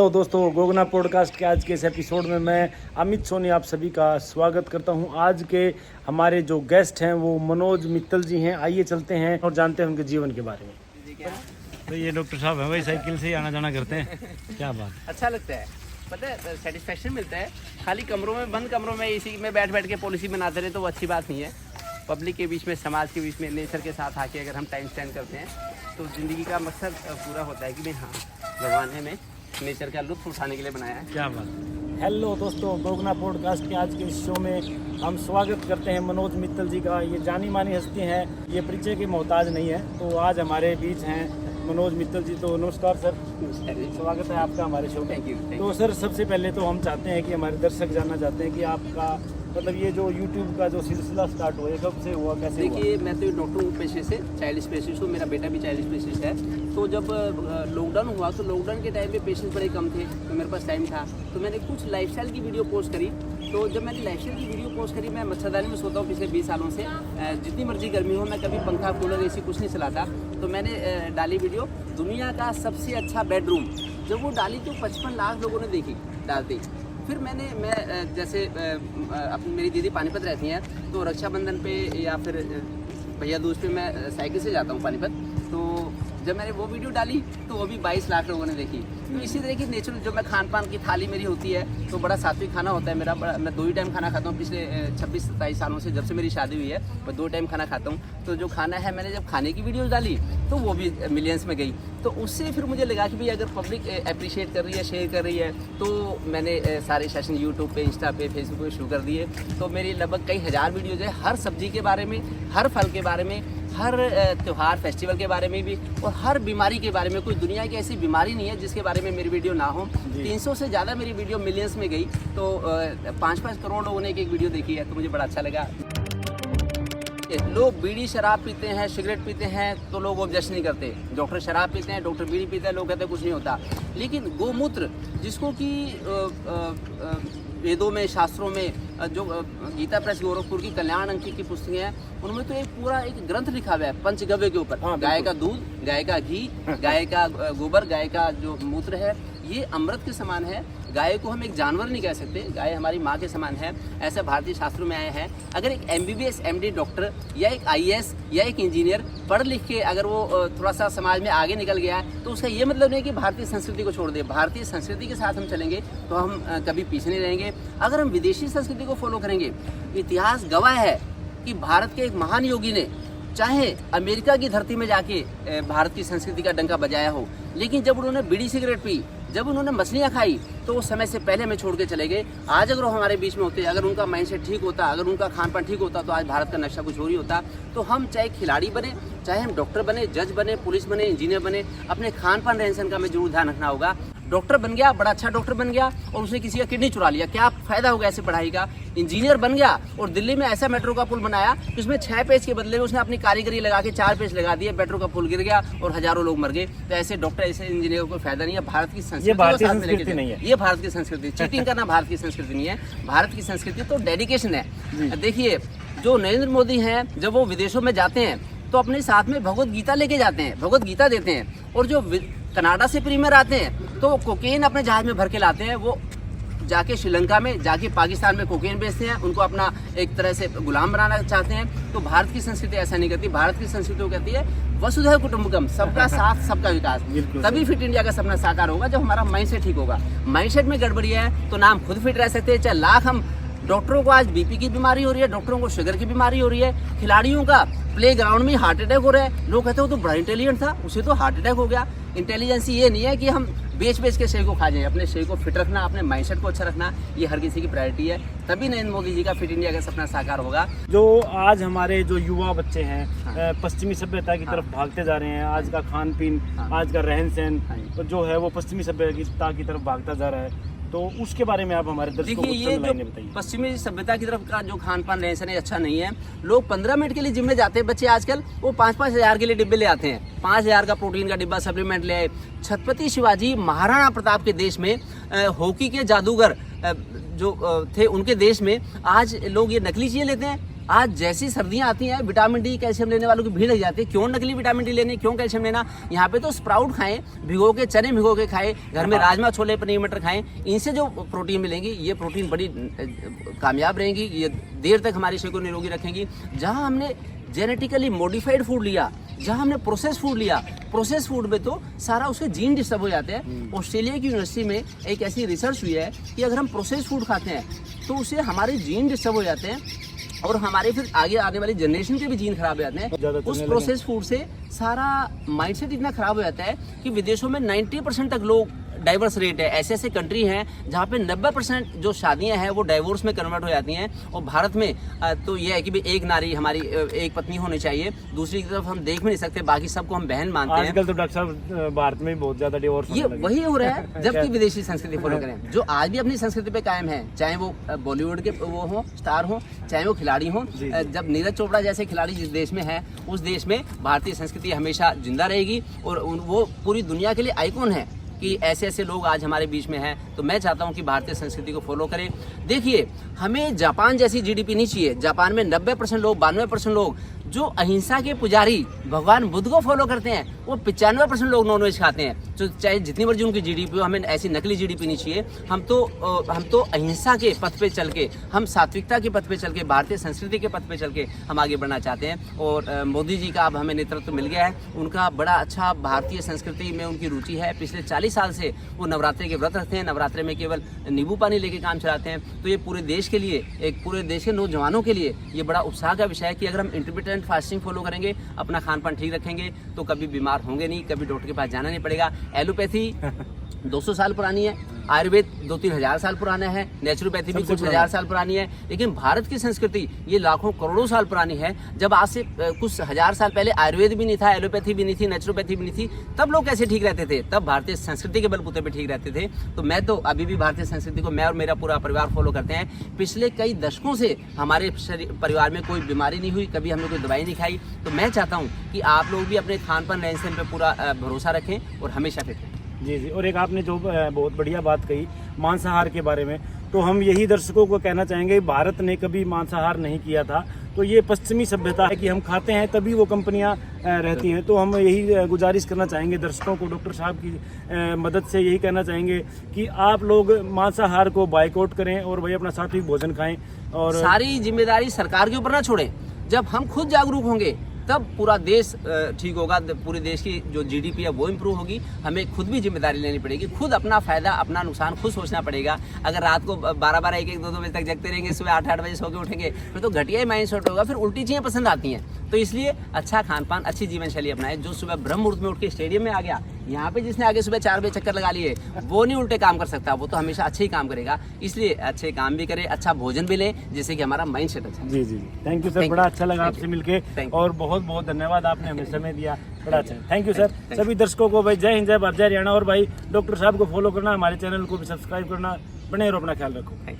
तो दोस्तों गोगना पॉडकास्ट के आज के इस एपिसोड में मैं अमित सोनी आप सभी का स्वागत करता हूं। आज के हमारे जो गेस्ट हैं वो मनोज मित्तल जी हैं। आइए चलते हैं और जानते हैं उनके जीवन के बारे में। तो ये डॉक्टर साहब हैं भाई, साइकिल से ही आना जाना करते हैं। क्या बात, अच्छा लगता है, पता है सेटिस्फेक्शन मिलता है। खाली कमरों में, बंद कमरों में इसी में बैठ बैठ के पॉलिसी बनाते रहे तो वो अच्छी बात नहीं है। पब्लिक के बीच में, समाज के बीच में, नेचर के साथ आके अगर हम टाइम स्पेंड करते हैं तो ज़िंदगी का मकसद पूरा होता है कि भाई हाँ, भगवान ने हमें नेचर का लुत्फ उठाने के लिए बनाया है। क्या बात। हेलो दोस्तों, गोगना पॉडकास्ट के आज के इस शो में हम स्वागत करते हैं मनोज मित्तल जी का। ये जानी मानी हस्ती हैं, ये परिचय के मोहताज नहीं है। तो आज हमारे बीच हैं मनोज मित्तल जी। तो नमस्कार सर, स्वागत है आपका हमारे शो में। Thank you. तो सर सबसे पहले तो हम चाहते हैं कि हमारे दर्शक जानना चाहते हैं कि आपका मतलब ये जो यूट्यूब का जो सिलसिला स्टार्ट हुआ, कब से हुआ, कैसे हुआ? देखिए, मैं तो डॉक्टर हूँ पेशे से, चाइल्ड स्पेशलिस्ट हूँ। मेरा बेटा भी चाइल्ड स्पेशलिस्ट है। तो जब लॉकडाउन हुआ तो लॉकडाउन के टाइम में पेशेंट्स बड़े कम थे, तो मेरे पास टाइम था। तो मैंने कुछ लाइफस्टाइल की वीडियो पोस्ट करी। तो जब मैंने लाइफस्टाइल की वीडियो पोस्ट करी, मैं मच्छरदानी में सोता हूँ पिछले 20 सालों से। जितनी मर्जी गर्मी हो, मैं कभी पंखा, कूलर, एसी कुछ नहीं चलाता। तो मैंने डाली वीडियो दुनिया का सबसे अच्छा बेडरूम। जब वो डाली तो 55 लाख लोगों ने देखी डालती। फिर मैं जैसे अपनी मेरी दीदी पानीपत रहती हैं, तो रक्षाबंधन पे या फिर भैया दूज पे मैं साइकिल से जाता हूँ पानीपत। तो जब मैंने वो वीडियो डाली तो वो भी 22 लाख लोगों ने देखी। तो इसी तरह की नेचुरल जो मैं खान पान की थाली मेरी होती है, तो बड़ा सात्विक खाना होता है मेरा। मैं 2 ही टाइम खाना खाता हूँ। पिछले 26-27 सालों से, जब से मेरी शादी हुई है, मैं 2 टाइम खाना खाता हूँ। तो जो खाना है, मैंने जब खाने की वीडियोस डाली तो वो भी मिलियंस में गई। तो उससे फिर मुझे लगा कि भाई अगर पब्लिक अप्रिशिएट कर रही है, शेयर कर रही है, तो मैंने सारे सेशन यूट्यूब पे, इंस्टा पे, फेसबुक पे शुरू कर दिए। तो मेरी लगभग कई हज़ार वीडियोज़ है, हर सब्जी के बारे में, हर फल के बारे में, हर त्यौहार फेस्टिवल के बारे में भी, और हर बीमारी के बारे में। कोई दुनिया की ऐसी बीमारी नहीं है जिसके बारे में मेरी वीडियो ना हो। 300 से ज़्यादा मेरी वीडियो मिलियंस में गई। तो 5-5 करोड़ लोगों ने एक वीडियो देखी है, तो मुझे बड़ा अच्छा लगा। लोग बीड़ी शराब पीते हैं, सिगरेट पीते हैं, तो लोग ऑब्जेक्शन नहीं करते। डॉक्टर शराब पीते हैं, डॉक्टर बीड़ी पीते हैं, लोग कहते हैं कुछ नहीं होता। लेकिन गोमूत्र, जिसको कि वेदों में, शास्त्रों में, जो गीता प्रेस गोरखपुर की कल्याण अंकी की पुस्तकें हैं, उनमें तो एक ग्रंथ लिखा हुआ है पंचगव्य के ऊपर। गाय का दूध, गाय का घी, गाय का गोबर, गाय का जो मूत्र है, ये अमृत के समान है। गाय को हम एक जानवर नहीं कह सकते, गाय हमारी माँ के समान है। ऐसा भारतीय शास्त्रों में आया है। अगर एक MBBS MD डॉक्टर या एक IAS या एक इंजीनियर पढ़ लिख के अगर वो थोड़ा सा समाज में आगे निकल गया है, तो उसका ये मतलब नहीं कि भारतीय संस्कृति को छोड़ दे। भारतीय संस्कृति के साथ हम चलेंगे तो हम कभी पीछे नहीं रहेंगे। अगर हम विदेशी संस्कृति को फॉलो करेंगे, इतिहास गवाह है कि भारत के एक महान योगी ने चाहे अमेरिका की धरती में जाके भारत की संस्कृति का डंका बजाया हो, लेकिन जब उन्होंने बीड़ी सिगरेट पी, जब उन्होंने मछलियाँ खाई, तो उस समय से पहले हमें छोड़ के चले गए। आज अगर वो हमारे बीच में होते, अगर उनका माइंडसेट ठीक होता, अगर उनका खान पान ठीक होता, तो आज भारत का नक्शा कुछ और ही होता। तो हम चाहे खिलाड़ी बने, चाहे हम डॉक्टर बने, जज बने, पुलिस बने, इंजीनियर बने, अपने खान पान रहन सहन का हमें जरूर ध्यान रखना होगा। डॉक्टर बन गया, बड़ा अच्छा डॉक्टर बन गया, और उसने किसी का किडनी चुरा लिया, क्या फ़ायदा होगा ऐसे पढ़ाई का? इंजीनियर बन गया और दिल्ली में ऐसा मेट्रो का पुल बनाया जिसमें 6 पेज के बदले में उसने अपनी कारीगरी लगा के 4 पेज लगा दिए, मेट्रो का पुल गिर गया और हज़ारों लोग मर गए। तो ऐसे डॉक्टर, ऐसे इंजीनियर को कोई फायदा नहीं है। भारत की संस्कृति नहीं है, ये भारत की संस्कृति, चीटिंग करना भारत की संस्कृति नहीं है। भारत की संस्कृति तो डेडिकेशन है। देखिए, जो नरेंद्र मोदी हैं, जब वो विदेशों में जाते हैं तो अपने साथ में भगवत गीता लेके जाते हैं, भगवत गीता देते हैं। और जो कनाडा से प्रीमियर आते हैं तो कोकेन अपने जहाज में भर के लाते हैं। वो जाके श्रीलंका में, जाके पाकिस्तान में कोकेन बेचते हैं, उनको अपना एक तरह से गुलाम बनाना चाहते हैं। तो भारत की संस्कृति ऐसा नहीं करती। भारत की संस्कृति कहती है वसुधैव कुटुंबकम, सबका साथ, सबका विकास। तभी फिट इंडिया का सपना साकार होगा जब हमारा माइंडसेट ठीक होगा। माइंडसेट में गड़बड़ी है तो ना हम खुद फिट रह सकते हैं, चाहे लाख हम डॉक्टरों को आज बीपी की बीमारी हो रही है, डॉक्टरों को शुगर की बीमारी हो रही है, खिलाड़ियों का प्ले ग्राउंड में हार्ट अटैक हो रहा है। लोग कहते हो तो बड़ा इंटेलिजेंट था, उसे तो हार्ट अटैक हो गया। इंटेलिजेंस ये नहीं है कि हम बेच के शरीर को खा जाएं। अपने शरीर को फिट रखना, अपने माइंडसेट को अच्छा रखना, ये हर किसी की प्रायोरिटी है। तभी नरेंद्र मोदी जी का फिट इंडिया का सपना साकार होगा। जो आज हमारे जो युवा बच्चे हैं पश्चिमी सभ्यता की तरफ भागते जा रहे हैं। आज का खान पीन, आज का रहन सहन तो जो है वो पश्चिमी सभ्यता की तरफ भागता जा रहा है। तो उसके बारे में आप हमारे दर्शकों को ये जो पश्चिमी सभ्यता की तरफ का जो खान पान रहन सहन अच्छा नहीं है। लोग 15 मिनट के लिए जिम में जाते हैं बच्चे आजकल, वो 5-5 हज़ार के लिए डिब्बे ले आते हैं। 5 हज़ार का प्रोटीन का डिब्बा, सप्लीमेंट ले आए। छत्रपति शिवाजी महाराणा प्रताप के देश में हॉकी के जादूगर जो थे, उनके देश में आज लोग ये नकली चीज़ें लेते हैं। आज जैसी सर्दियां आती हैं, विटामिन डी कैल्शियम लेने वालों की भीड़ लग जाती है। क्यों नकली विटामिन डी लेनी, क्यों कैल्शियम लेना? यहाँ पे तो स्प्राउट खाएं, भिगो के चने भिगो के खाएं, घर में राजमा छोले पनीर मटर खाएं, इनसे जो प्रोटीन मिलेंगी ये प्रोटीन बड़ी कामयाब रहेंगी, ये देर तक हमारे शरीर को निरोगी रखेंगी। जहाँ हमने जेनेटिकली मॉडिफाइड फूड लिया, जहाँ हमने प्रोसेस फूड लिया, प्रोसेस फूड में तो सारा उसके जीन डिस्टर्ब हो जाते हैं। ऑस्ट्रेलिया की यूनिवर्सिटी में एक ऐसी रिसर्च हुई है कि अगर हम प्रोसेस फूड खाते हैं तो उससे हमारे जीन डिस्टर्ब हो जाते हैं और हमारे फिर आगे आने वाली जनरेशन के भी जीन खराब हो जाते हैं। उस प्रोसेस फूड से सारा माइंडसेट इतना खराब हो जाता है कि विदेशों में 90% तक लोग डाइवर्स रेट है। ऐसे ऐसे कंट्री हैं जहाँ पे 90% जो शादियां हैं वो डाइवोर्स में कन्वर्ट हो जाती हैं। और भारत में तो ये है कि भाई एक नारी हमारी एक पत्नी होनी चाहिए, दूसरी तरफ हम देख भी नहीं सकते, बाकी सबको हम बहन मानते हैं। आजकल तो डॉक्टर साहब भारत में बहुत ज्यादा डिवोर्स ये वही हो रहा है, जबकि विदेशी संस्कृति फॉलो करें। जो आज भी अपनी संस्कृति पे कायम है, चाहे वो बॉलीवुड के वो हो स्टार हो, चाहे वो खिलाड़ी हो। जब नीरज चोपड़ा जैसे खिलाड़ी जिस देश में है, उस देश में भारतीय संस्कृति हमेशा जिंदा रहेगी और वो पूरी दुनिया के लिए आइकॉन है कि ऐसे ऐसे लोग आज हमारे बीच में हैं। तो मैं चाहता हूं कि भारतीय संस्कृति को फॉलो करें। देखिए, हमें जापान जैसी जीडीपी नहीं चाहिए। जापान में 90% लोग, 92% लोग जो अहिंसा के पुजारी भगवान बुद्ध को फॉलो करते हैं, वो 95% लोग नॉनवेज खाते हैं। तो चाहे जितनी मर्जी उनकी जीडीपी हो, हमें ऐसी नकली जीडीपी नहीं चाहिए। हम तो अहिंसा के पथ पे चल के, हम सात्विकता के पथ पे चल के, भारतीय संस्कृति के पथ पे चल के हम आगे बढ़ना चाहते हैं। और मोदी जी का अब हमें नेतृत्व मिल गया है, उनका बड़ा अच्छा भारतीय संस्कृति में उनकी रुचि है। पिछले 40 साल से वो नवरात्रि के व्रत रखते हैं, नवरात्रि में केवल नींबू पानी लेके काम चलाते हैं। तो ये पूरे देश के लिए, एक पूरे देश के नौजवानों के लिए ये बड़ा उत्साह का विषय है कि अगर हम इंटरमिटेंट फास्टिंग फॉलो करेंगे, अपना खान पान ठीक रखेंगे, तो कभी बीमार होंगे नहीं, कभी डॉक्टर के पास जाना नहीं पड़ेगा। एलोपैथी 200 साल पुरानी है, आयुर्वेद 2-3 हजार साल पुराना है, नेचुरोपैथी भी कुछ हजार साल पुरानी है, लेकिन भारत की संस्कृति ये लाखों करोड़ों साल पुरानी है। जब आज से कुछ हजार साल पहले आयुर्वेद भी नहीं था, एलोपैथी भी नहीं थी, नेचुरोपैथी भी नहीं थी, तब लोग कैसे ठीक रहते थे? तब भारतीय संस्कृति के बलबूते पे ठीक रहते थे। तो मैं तो अभी भी भारतीय संस्कृति को, मैं और मेरा पूरा परिवार फॉलो करते हैं। पिछले कई दशकों से हमारे परिवार में कोई बीमारी नहीं हुई, कभी हमने कोई दवाई नहीं खाई। तो मैं चाहता हूँ कि आप लोग भी अपने खान पान रहन सहन पर पूरा भरोसा रखें और हमेशा फिट रहें। जी जी। और एक आपने जो बहुत बढ़िया बात कही मांसाहार के बारे में, तो हम यही दर्शकों को कहना चाहेंगे, भारत ने कभी मांसाहार नहीं किया था। तो ये पश्चिमी सभ्यता है कि हम खाते हैं तभी वो कंपनियां रहती हैं। तो हम यही गुजारिश करना चाहेंगे दर्शकों को, डॉक्टर साहब की मदद से यही कहना चाहेंगे कि आप लोग मांसाहार को बायकॉट करें और वही अपना सात्विक भोजन खाएं। और सारी जिम्मेदारी सरकार के ऊपर ना छोड़ें। जब हम खुद जागरूक होंगे तब पूरा देश ठीक होगा, पूरे देश की जो जीडीपी है वो इम्प्रूव होगी। हमें खुद भी जिम्मेदारी लेनी पड़ेगी, खुद अपना फायदा अपना नुकसान खुद सोचना पड़ेगा। अगर रात को 12-12, 1-1, 2-2 बजे तक जगते रहेंगे, सुबह 8-8 बजे सो के उठेंगे, फिर तो घटिया ही माइंड सेट होगा, फिर उल्टी चीज़ें पसंद आती हैं। तो इसलिए अच्छा खान पान, अच्छी जीवन शैली अपनाएं। जो सुबह ब्रह्म मुहूर्त में उठ के स्टेडियम में आ गया, यहाँ पे जिसने आगे सुबह 4 बजे चक्कर लगा लिए, वो नहीं उल्टे काम कर सकता, वो तो हमेशा अच्छे ही काम करेगा। इसलिए अच्छे काम भी करें, अच्छा भोजन भी लें, जिससे कि हमारा माइंड सेट अच्छा। जी जी, थैंक यू सर, बड़ा अच्छा लगा आपसे मिलके और बहुत बहुत धन्यवाद, आपने हमें समय दिया, बड़ा अच्छा। Thank you sir. सभी दर्शकों को भाई जय हिंद, जय भारत, जय हरियाणा। और भाई डॉक्टर साहब को फॉलो करना, हमारे चैनल को भी सब्सक्राइब करना, बने रहो, अपना ख्याल रखो।